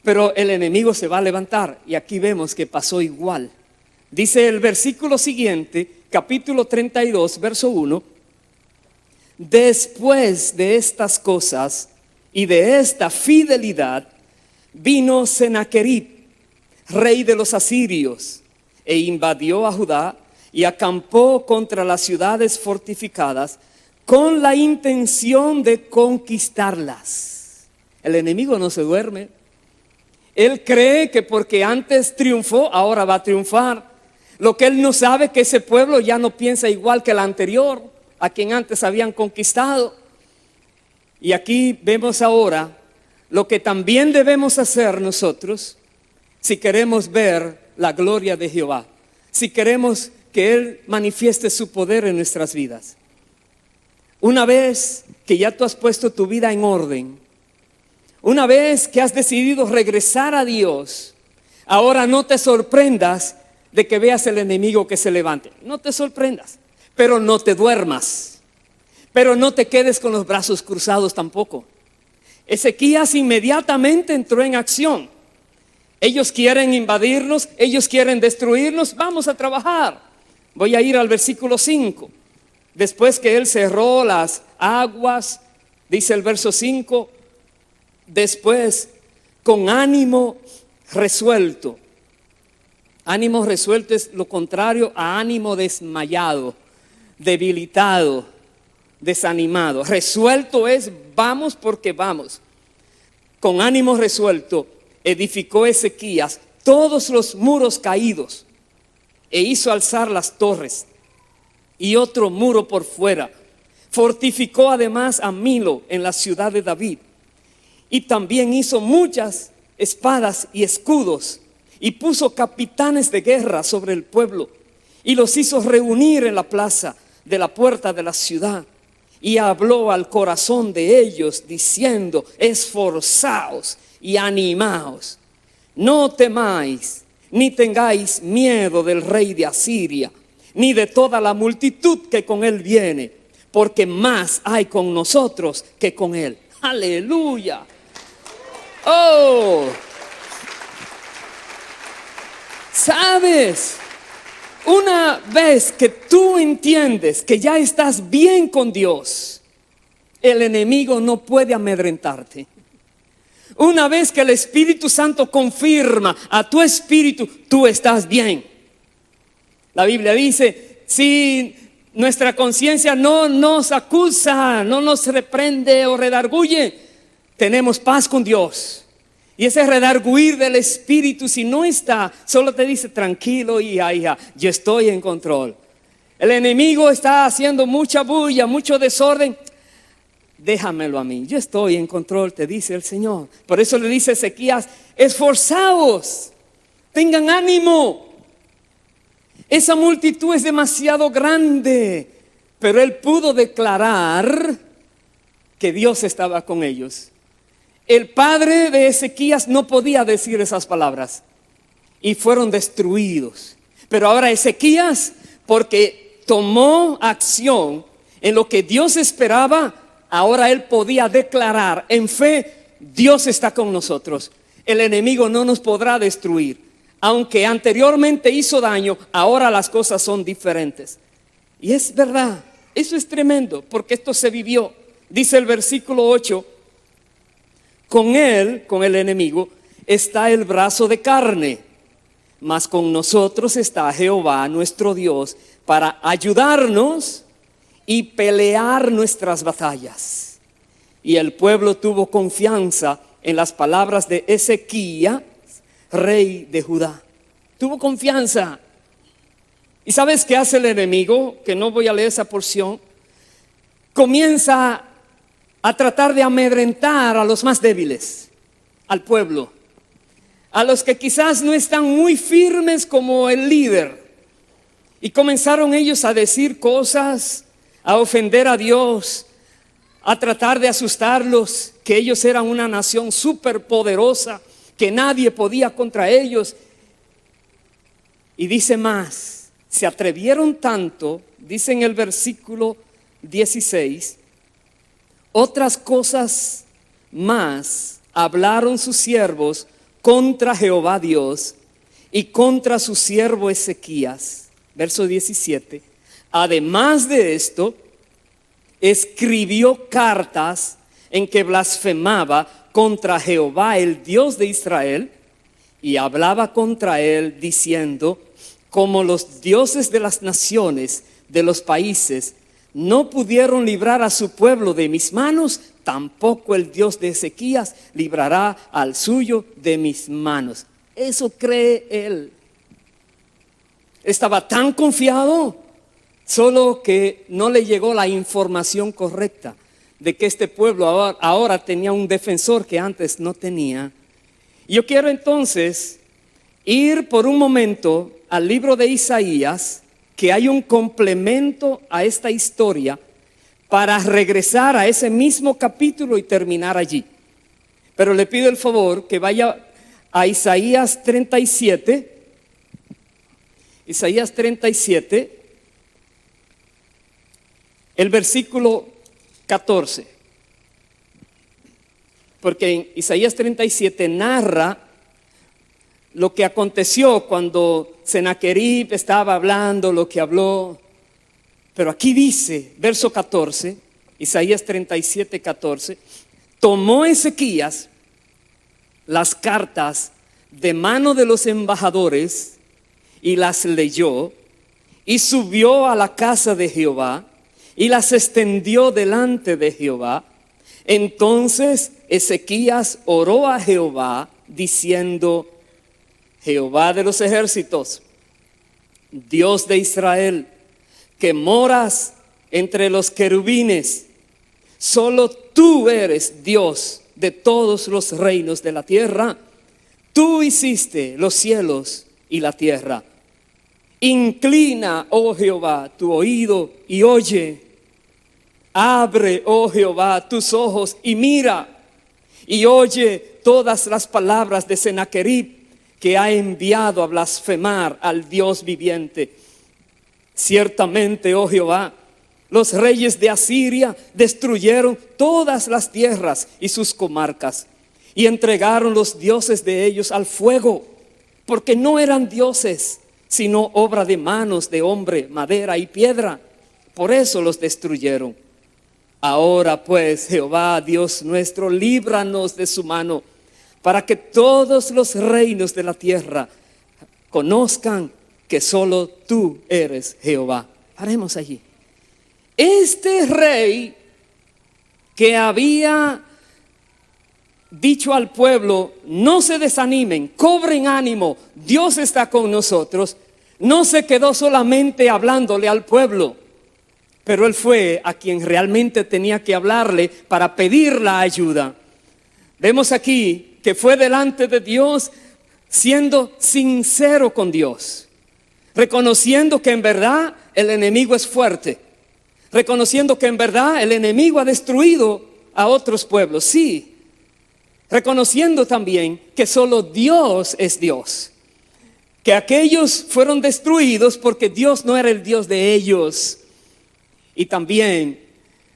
Pero el enemigo se va a levantar. Y aquí vemos que pasó igual. Dice el versículo siguiente, capítulo 32, verso 1. Después de estas cosas y de esta fidelidad, vino Sennacherib, rey de los asirios, e invadió a Judá y acampó contra las ciudades fortificadas con la intención de conquistarlas. El enemigo no se duerme. Él cree que porque antes triunfó, ahora va a triunfar. Lo que él no sabe es que ese pueblo ya no piensa igual que el anterior, a quien antes habían conquistado. Y aquí vemos ahora lo que también debemos hacer nosotros si queremos ver la gloria de Jehová, si queremos que Él manifieste su poder en nuestras vidas. Una vez que ya tú has puesto tu vida en orden, una vez que has decidido regresar a Dios, ahora no te sorprendas de que veas el enemigo que se levante. No te sorprendas, pero no te duermas, pero no te quedes con los brazos cruzados tampoco. Ezequías inmediatamente entró en acción. Ellos quieren invadirnos, ellos quieren destruirnos, vamos a trabajar. Voy a ir al versículo 5. Después que él cerró las aguas, dice el verso 5, después con ánimo resuelto. Ánimo resuelto es lo contrario a ánimo desmayado, debilitado, desanimado. Resuelto es vamos porque vamos. con ánimo resuelto, edificó Ezequías todos los muros caídos e hizo alzar las torres y otro muro por fuera. Fortificó además a Milo en la ciudad de David y también hizo muchas espadas y escudos y puso capitanes de guerra sobre el pueblo y los hizo reunir en la plaza de la puerta de la ciudad y habló al corazón de ellos diciendo: esforzaos y animaos, no temáis ni tengáis miedo del rey de Asiria, ni de toda la multitud que con él viene, porque más hay con nosotros que con él. Aleluya. Oh, ¿sabes? Una vez que tú entiendes que ya estás bien con Dios, el enemigo no puede amedrentarte. Una vez que el Espíritu Santo confirma a tu espíritu, tú estás bien. La Biblia dice, si nuestra conciencia no nos acusa, no nos reprende o redarguye, tenemos paz con Dios. Y ese redarguir del Espíritu, si no está, solo te dice: tranquilo, hija, yo estoy en control. El enemigo está haciendo mucha bulla, mucho desorden. Déjamelo a mí, yo estoy en control, te dice el Señor. Por eso le dice Ezequías: esforzaos, tengan ánimo. Esa multitud es demasiado grande, pero él pudo declarar que Dios estaba con ellos. El padre de Ezequías no podía decir esas palabras y fueron destruidos. Pero ahora Ezequías, porque tomó acción en lo que Dios esperaba, ahora él podía declarar en fe: Dios está con nosotros, el enemigo no nos podrá destruir. Aunque anteriormente hizo daño, ahora las cosas son diferentes. Y es verdad, eso es tremendo, porque esto se vivió. Dice el versículo 8: con él, con el enemigo, está el brazo de carne, mas con nosotros está Jehová nuestro Dios para ayudarnos y pelear nuestras batallas. Y el pueblo tuvo confianza en las palabras de Ezequías, rey de Judá. Tuvo confianza. ¿Y sabes qué hace el enemigo? Que no voy a leer esa porción. Comienza a tratar de amedrentar a los más débiles, al pueblo, a los que quizás no están muy firmes como el líder. Y comenzaron ellos a decir cosas, a ofender a Dios, a tratar de asustarlos, que ellos eran una nación superpoderosa, que nadie podía contra ellos. Y dice más, se atrevieron tanto, dice en el versículo 16, otras cosas más hablaron sus siervos contra Jehová Dios y contra su siervo Ezequías. Verso 17, además de esto, escribió cartas en que blasfemaba contra Jehová, el Dios de Israel, y hablaba contra él diciendo: como los dioses de las naciones, de los países, no pudieron librar a su pueblo de mis manos, tampoco el Dios de Ezequías librará al suyo de mis manos. Eso cree él. Estaba tan confiado, solo que no le llegó la información correcta de que este pueblo ahora tenía un defensor que antes no tenía. Yo quiero entonces ir por un momento al libro de Isaías, que hay un complemento a esta historia, para regresar a ese mismo capítulo y terminar allí. Pero le pido el favor que vaya a Isaías 37. Isaías 37, el versículo 14. Porque en Isaías 37 narra lo que aconteció cuando Sennacherib estaba hablando lo que habló. Pero aquí dice, verso 14, Isaías 37, 14, tomó Ezequías las cartas de mano de los embajadores y las leyó, y subió a la casa de Jehová y las extendió delante de Jehová. Entonces Ezequías oró a Jehová diciendo: Jehová de los ejércitos, Dios de Israel, que moras entre los querubines, solo tú eres Dios de todos los reinos de la tierra. Tú hiciste los cielos y la tierra. Inclina, oh Jehová, tu oído y oye. Abre, oh Jehová, tus ojos y mira, y oye todas las palabras de Sennacherib, que ha enviado a blasfemar al Dios viviente. Ciertamente, oh Jehová, los reyes de Asiria destruyeron todas las tierras y sus comarcas, y entregaron los dioses de ellos al fuego, porque no eran dioses, sino obra de manos de hombre, madera y piedra. Por eso los destruyeron. Ahora pues, Jehová, Dios nuestro, líbranos de su mano, para que todos los reinos de la tierra conozcan que solo tú eres Jehová. Paremos allí. Este rey que había dicho al pueblo: no se desanimen, cobren ánimo, Dios está con nosotros, no se quedó solamente hablándole al pueblo, pero él fue a quien realmente tenía que hablarle para pedir la ayuda. Vemos aquí que fue delante de Dios siendo sincero con Dios, reconociendo que en verdad el enemigo es fuerte, reconociendo que en verdad el enemigo ha destruido a otros pueblos, sí, reconociendo también que solo Dios es Dios, que aquellos fueron destruidos porque Dios no era el Dios de ellos, y también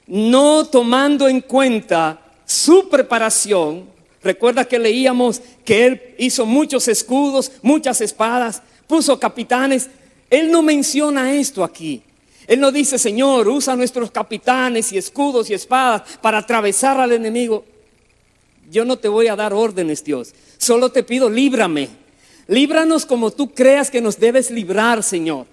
no tomando en cuenta su preparación. Recuerda que leíamos que él hizo muchos escudos, muchas espadas, puso capitanes. Él no menciona esto aquí. Él no dice: Señor, usa nuestros capitanes y escudos y espadas para atravesar al enemigo. Yo no te voy a dar órdenes, Dios. Solo te pido, líbrame. Líbranos como tú creas que nos debes librar, Señor.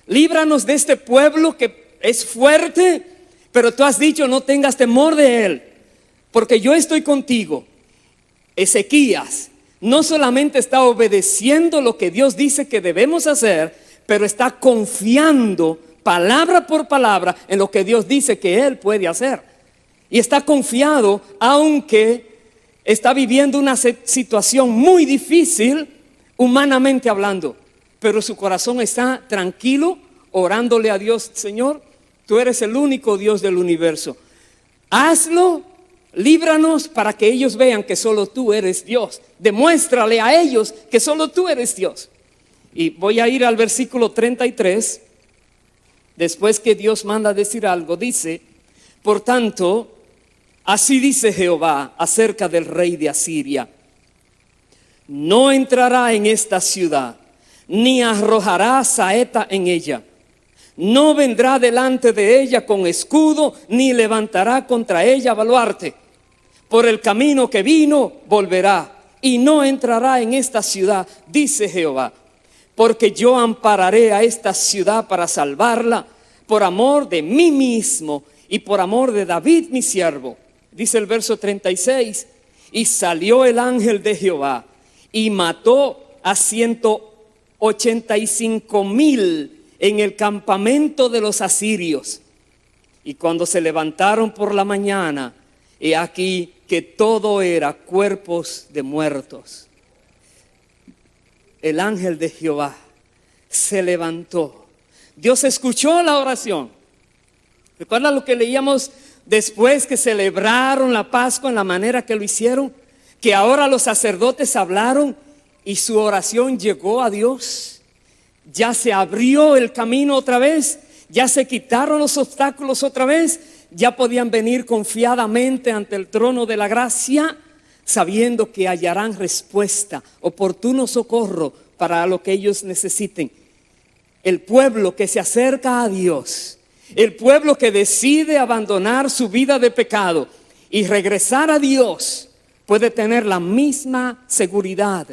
Líbranos de este pueblo que es fuerte, pero tú has dicho: no tengas temor de él, porque yo estoy contigo. Ezequías no solamente está obedeciendo lo que Dios dice que debemos hacer, pero está confiando palabra por palabra en lo que Dios dice que él puede hacer. Y está confiado, aunque está viviendo una situación muy difícil humanamente hablando, pero su corazón está tranquilo, orándole a Dios: Señor, tú eres el único Dios del universo. Hazlo, líbranos para que ellos vean que solo tú eres Dios. Demuéstrale a ellos que solo tú eres Dios. Y voy a ir al versículo 33. Después que Dios manda decir algo, dice: por tanto, así dice Jehová acerca del rey de Asiria: no entrará en esta ciudad, ni arrojará saeta en ella. No vendrá delante de ella con escudo, ni levantará contra ella baluarte. Por el camino que vino volverá, y no entrará en esta ciudad, dice Jehová. Porque yo ampararé a esta ciudad para salvarla, por amor de mí mismo y por amor de David mi siervo. Dice el verso 36, y salió el ángel de Jehová y mató a 185,000 en el campamento de los asirios. Y cuando se levantaron por la mañana, he aquí que todo era cuerpos de muertos. El ángel de Jehová se levantó. Dios escuchó la oración. ¿Recuerda lo que leíamos después que celebraron la Pascua en la manera que lo hicieron? Que ahora los sacerdotes hablaron y su oración llegó a Dios. Ya se abrió el camino otra vez, ya se quitaron los obstáculos otra vez, ya podían venir confiadamente ante el trono de la gracia, sabiendo que hallarán respuesta, oportuno socorro para lo que ellos necesiten. El pueblo que se acerca a Dios, el pueblo que decide abandonar su vida de pecado y regresar a Dios, puede tener la misma seguridad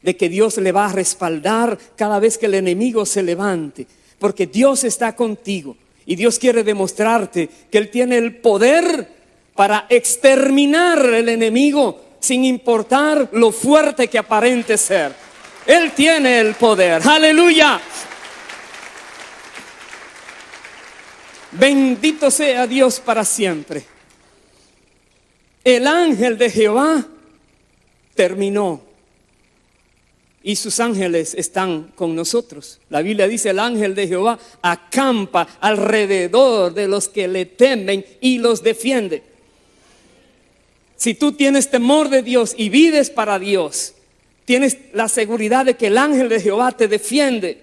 de que Dios le va a respaldar cada vez que el enemigo se levante, porque Dios está contigo y Dios quiere demostrarte que Él tiene el poder para exterminar el enemigo sin importar lo fuerte que aparente ser. Él tiene el poder. ¡Aleluya! Bendito sea Dios para siempre. El ángel de Jehová terminó y sus ángeles están con nosotros. La Biblia dice: el ángel de Jehová acampa alrededor de los que le temen y los defiende. Si tú tienes temor de Dios y vives para Dios, tienes la seguridad de que el ángel de Jehová te defiende,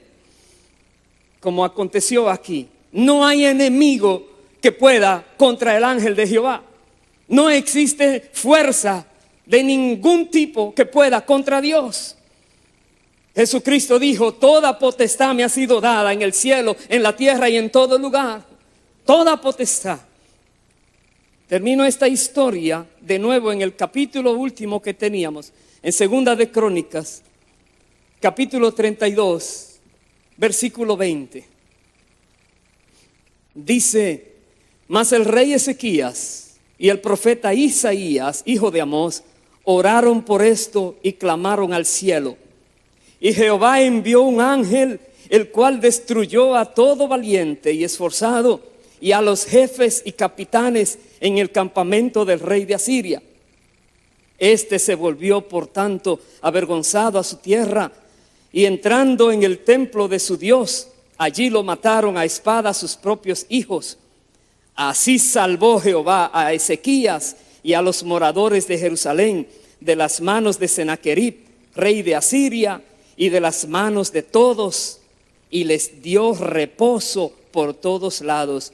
como aconteció aquí. No hay enemigo que pueda contra el ángel de Jehová. No existe fuerza de ningún tipo que pueda contra Dios. Jesucristo dijo: toda potestad me ha sido dada en el cielo, en la tierra y en todo lugar. Toda potestad. Termino esta historia de nuevo en el capítulo último que teníamos, en Segunda de Crónicas, capítulo 32, versículo 20. Dice: mas el rey Ezequías y el profeta Isaías, hijo de Amós, oraron por esto y clamaron al cielo. Y Jehová envió un ángel, el cual destruyó a todo valiente y esforzado, y a los jefes y capitanes en el campamento del rey de Asiria. Este se volvió, por tanto, avergonzado a su tierra, y entrando en el templo de su Dios, allí lo mataron a espada sus propios hijos. Así salvó Jehová a Ezequías y a los moradores de Jerusalén de las manos de Sennacherib, rey de Asiria, y de las manos de todos, y les dio reposo por todos lados.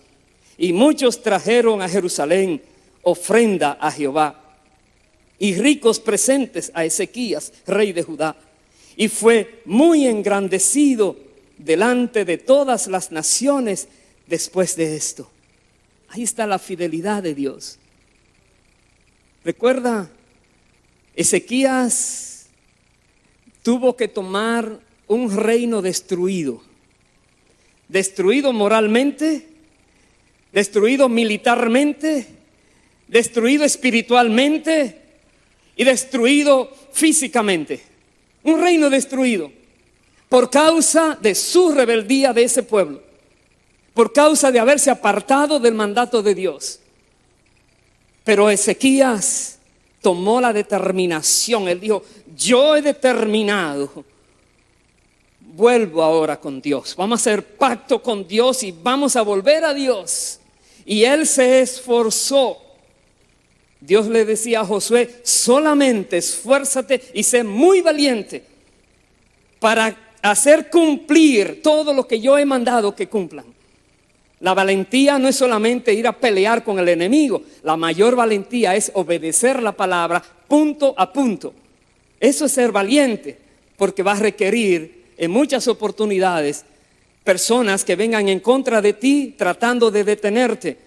Y muchos trajeron a Jerusalén ofrenda a Jehová y ricos presentes a Ezequías, rey de Judá. Y fue muy engrandecido delante de todas las naciones después de esto. Ahí está la fidelidad de Dios. Recuerda, Ezequías tuvo que tomar un reino destruido. Destruido moralmente, destruido militarmente, destruido espiritualmente y destruido físicamente. Un reino destruido por causa de su rebeldía de ese pueblo, por causa de haberse apartado del mandato de Dios. Pero Ezequías tomó la determinación. Él dijo: yo he determinado, vuelvo ahora con Dios. Vamos a hacer pacto con Dios y vamos a volver a Dios. Y él se esforzó. Dios le decía a Josué: solamente esfuérzate y sé muy valiente para hacer cumplir todo lo que yo he mandado que cumplan. La valentía no es solamente ir a pelear con el enemigo. La mayor valentía es obedecer la palabra punto a punto. Eso es ser valiente, porque va a requerir en muchas oportunidades personas que vengan en contra de ti tratando de detenerte.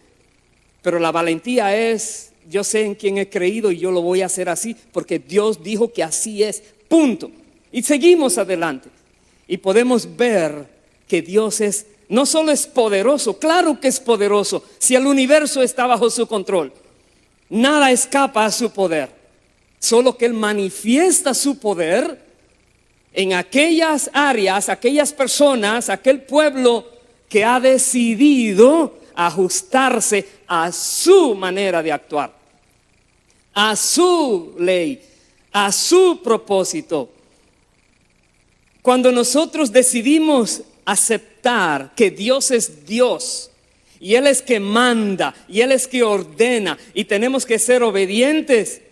Pero la valentía es: yo sé en quién he creído y yo lo voy a hacer así porque Dios dijo que así es, punto. Y seguimos adelante y podemos ver que Dios no solo es poderoso, claro que es poderoso. Si el universo está bajo su control, nada escapa a su poder. Solo que Él manifiesta su poder en aquellas áreas, aquellas personas, aquel pueblo que ha decidido ajustarse a su manera de actuar, a su ley, a su propósito. Cuando nosotros decidimos aceptar que Dios es Dios y Él es que manda y Él es que ordena y tenemos que ser obedientes,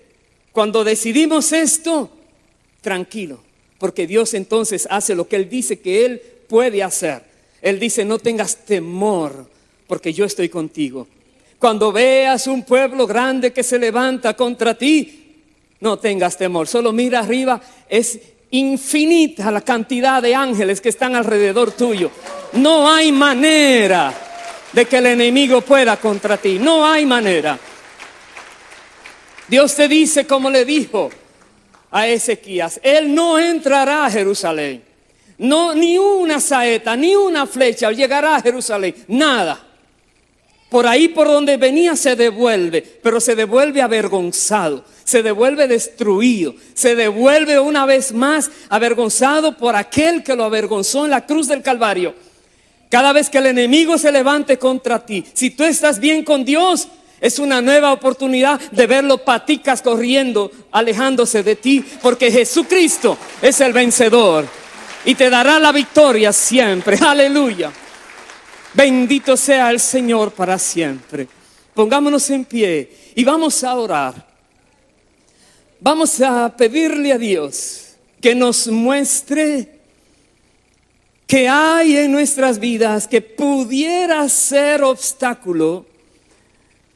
cuando decidimos esto, tranquilo, porque Dios entonces hace lo que Él dice que Él puede hacer. Él dice: no tengas temor, porque yo estoy contigo. Cuando veas un pueblo grande que se levanta contra ti, no tengas temor, solo mira arriba. Es infinita la cantidad de ángeles que están alrededor tuyo. No hay manera de que el enemigo pueda contra ti. No hay manera. Dios te dice, como le dijo a Ezequías: Él no entrará a Jerusalén. No, ni una saeta, ni una flecha llegará a Jerusalén. Nada. Por ahí por donde venía se devuelve, pero se devuelve avergonzado, se devuelve destruido, se devuelve una vez más avergonzado por aquel que lo avergonzó en la cruz del Calvario. Cada vez que el enemigo se levante contra ti, si tú estás bien con Dios, es una nueva oportunidad de verlo paticas corriendo, alejándose de ti, porque Jesucristo es el vencedor y te dará la victoria siempre. Aleluya. Bendito sea el Señor para siempre. Pongámonos en pie y vamos a orar. Vamos a pedirle a Dios que nos muestre qué hay en nuestras vidas que pudiera ser obstáculo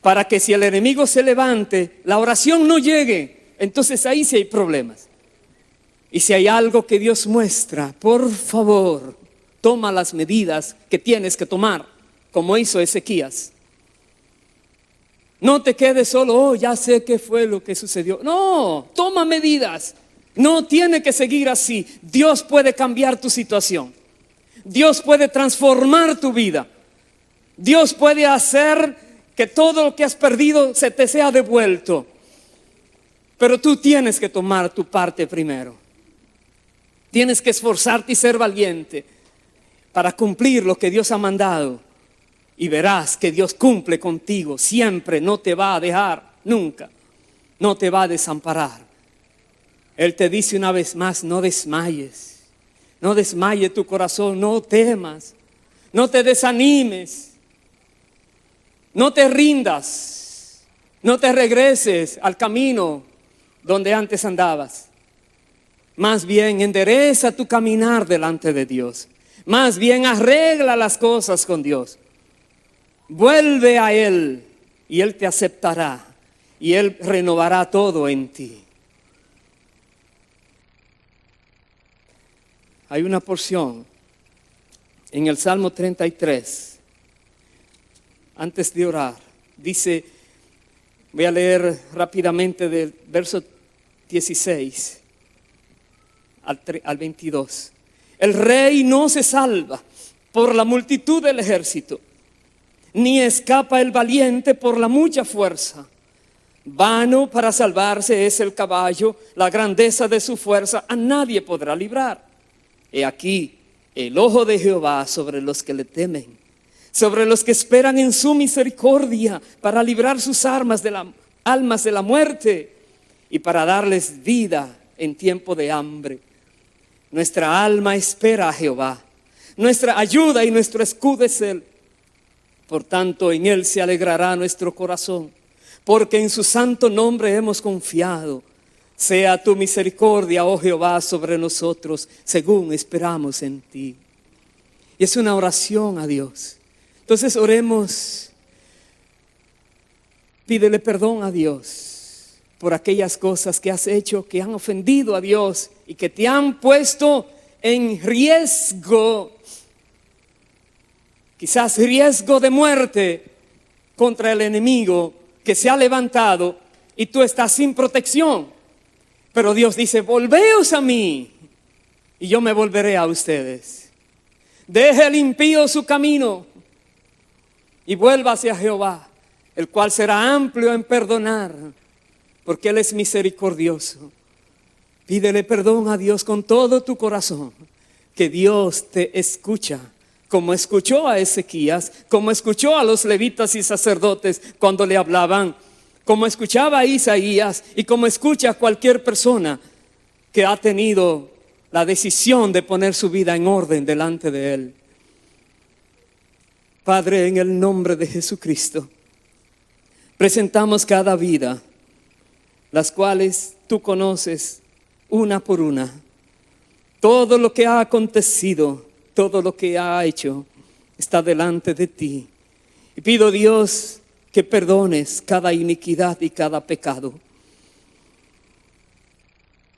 para que si el enemigo se levante, la oración no llegue. Entonces ahí sí hay problemas. Y si hay algo que Dios muestra, por favor, toma las medidas que tienes que tomar, como hizo Ezequías. No te quedes solo, ya sé qué fue lo que sucedió. No, toma medidas. No tiene que seguir así. Dios puede cambiar tu situación. Dios puede transformar tu vida. Dios puede hacer que todo lo que has perdido se te sea devuelto. Pero tú tienes que tomar tu parte primero. Tienes que esforzarte y ser valiente para cumplir lo que Dios ha mandado. Y verás que Dios cumple contigo siempre, no te va a dejar nunca, no te va a desamparar. Él te dice una vez más, no desmayes, no desmaye tu corazón, no temas, no te desanimes, no te rindas, no te regreses al camino donde antes andabas. Más bien endereza tu caminar delante de Dios, más bien arregla las cosas con Dios. Vuelve a Él y Él te aceptará y Él renovará todo en ti. Hay una porción en el Salmo 33, antes de orar, dice, voy a leer rápidamente del verso 16 al 22. El rey no se salva por la multitud del ejército, ni escapa el valiente por la mucha fuerza. Vano para salvarse es el caballo, la grandeza de su fuerza a nadie podrá librar. He aquí el ojo de Jehová sobre los que le temen, sobre los que esperan en su misericordia, para librar sus almas de la muerte y para darles vida en tiempo de hambre. Nuestra alma espera a Jehová, nuestra ayuda y nuestro escudo es Él. Por tanto, en Él se alegrará nuestro corazón, porque en su santo nombre hemos confiado. Sea tu misericordia, oh Jehová, sobre nosotros, según esperamos en ti. Y es una oración a Dios. Entonces oremos, pídele perdón a Dios por aquellas cosas que has hecho, que han ofendido a Dios y que te han puesto en riesgo. Quizás riesgo de muerte contra el enemigo que se ha levantado y tú estás sin protección. Pero Dios dice, volveos a mí y yo me volveré a ustedes. Deje el impío su camino y vuelva hacia Jehová, el cual será amplio en perdonar, porque Él es misericordioso. Pídele perdón a Dios con todo tu corazón, que Dios te escucha. Como escuchó a Ezequías, como escuchó a los levitas y sacerdotes cuando le hablaban, como escuchaba a Isaías y como escucha a cualquier persona que ha tenido la decisión de poner su vida en orden delante de Él. Padre, en el nombre de Jesucristo, presentamos cada vida, las cuales tú conoces una por una. Todo lo que ha acontecido, todo lo que ha hecho está delante de ti. Y pido, Dios, que perdones cada iniquidad y cada pecado.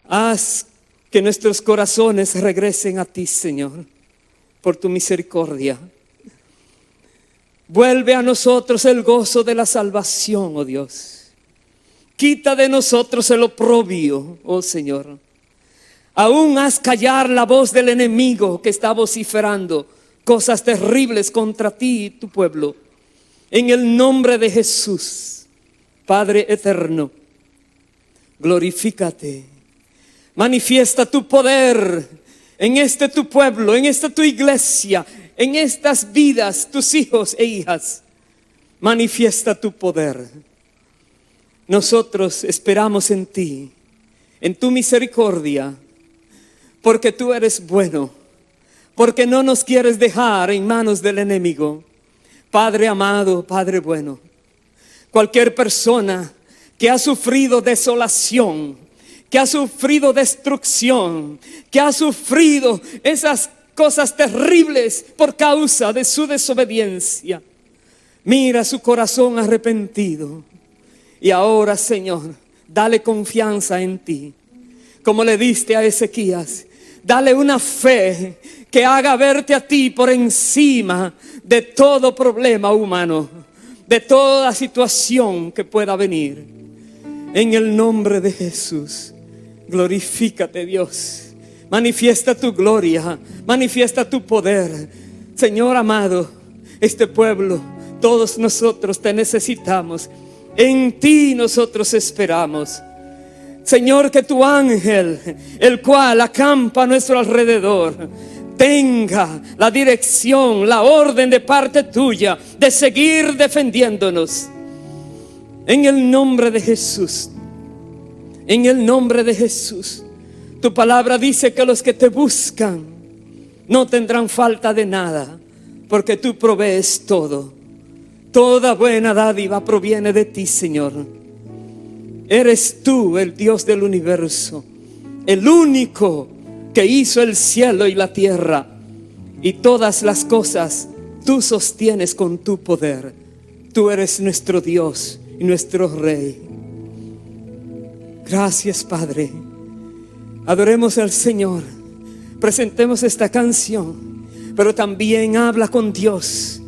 Haz que nuestros corazones regresen a ti, Señor, por tu misericordia. Vuelve a nosotros el gozo de la salvación, oh Dios. Quita de nosotros el oprobio, oh Señor. Aún haz callar la voz del enemigo que está vociferando cosas terribles contra ti y tu pueblo. En el nombre de Jesús, Padre eterno, glorifícate. Manifiesta tu poder en este tu pueblo, en esta tu iglesia, en estas vidas, tus hijos e hijas. Manifiesta tu poder. Nosotros esperamos en ti, en tu misericordia, porque tú eres bueno, porque no nos quieres dejar en manos del enemigo. Padre amado, Padre bueno, cualquier persona que ha sufrido desolación, que ha sufrido destrucción, que ha sufrido esas cosas terribles por causa de su desobediencia, mira su corazón arrepentido. Y ahora, Señor, dale confianza en ti, como le diste a Ezequías. Dale una fe que haga verte a ti por encima de todo problema humano, de toda situación que pueda venir. En el nombre de Jesús, glorifícate, Dios. Manifiesta tu gloria, manifiesta tu poder. Señor amado, este pueblo, todos nosotros te necesitamos. En ti nosotros esperamos. Señor, que tu ángel, el cual acampa a nuestro alrededor, tenga la dirección, la orden de parte tuya de seguir defendiéndonos. En el nombre de Jesús, en el nombre de Jesús. Tu palabra dice que los que te buscan no tendrán falta de nada, porque tú provees todo. Toda buena dádiva proviene de ti, Señor. Eres tú el Dios del universo, el único que hizo el cielo y la tierra, y todas las cosas tú sostienes con tu poder. Tú eres nuestro Dios y nuestro Rey. Gracias, Padre. Adoremos al Señor. Presentemos esta canción, pero también habla con Dios.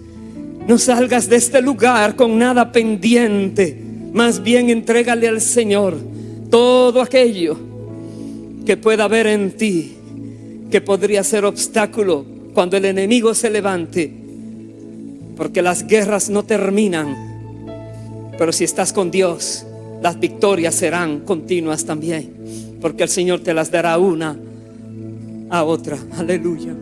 No salgas de este lugar con nada pendiente. Más bien entrégale al Señor todo aquello que pueda haber en ti, que podría ser obstáculo cuando el enemigo se levante. Porque las guerras no terminan, pero si estás con Dios, las victorias serán continuas también, porque el Señor te las dará una a otra. Aleluya.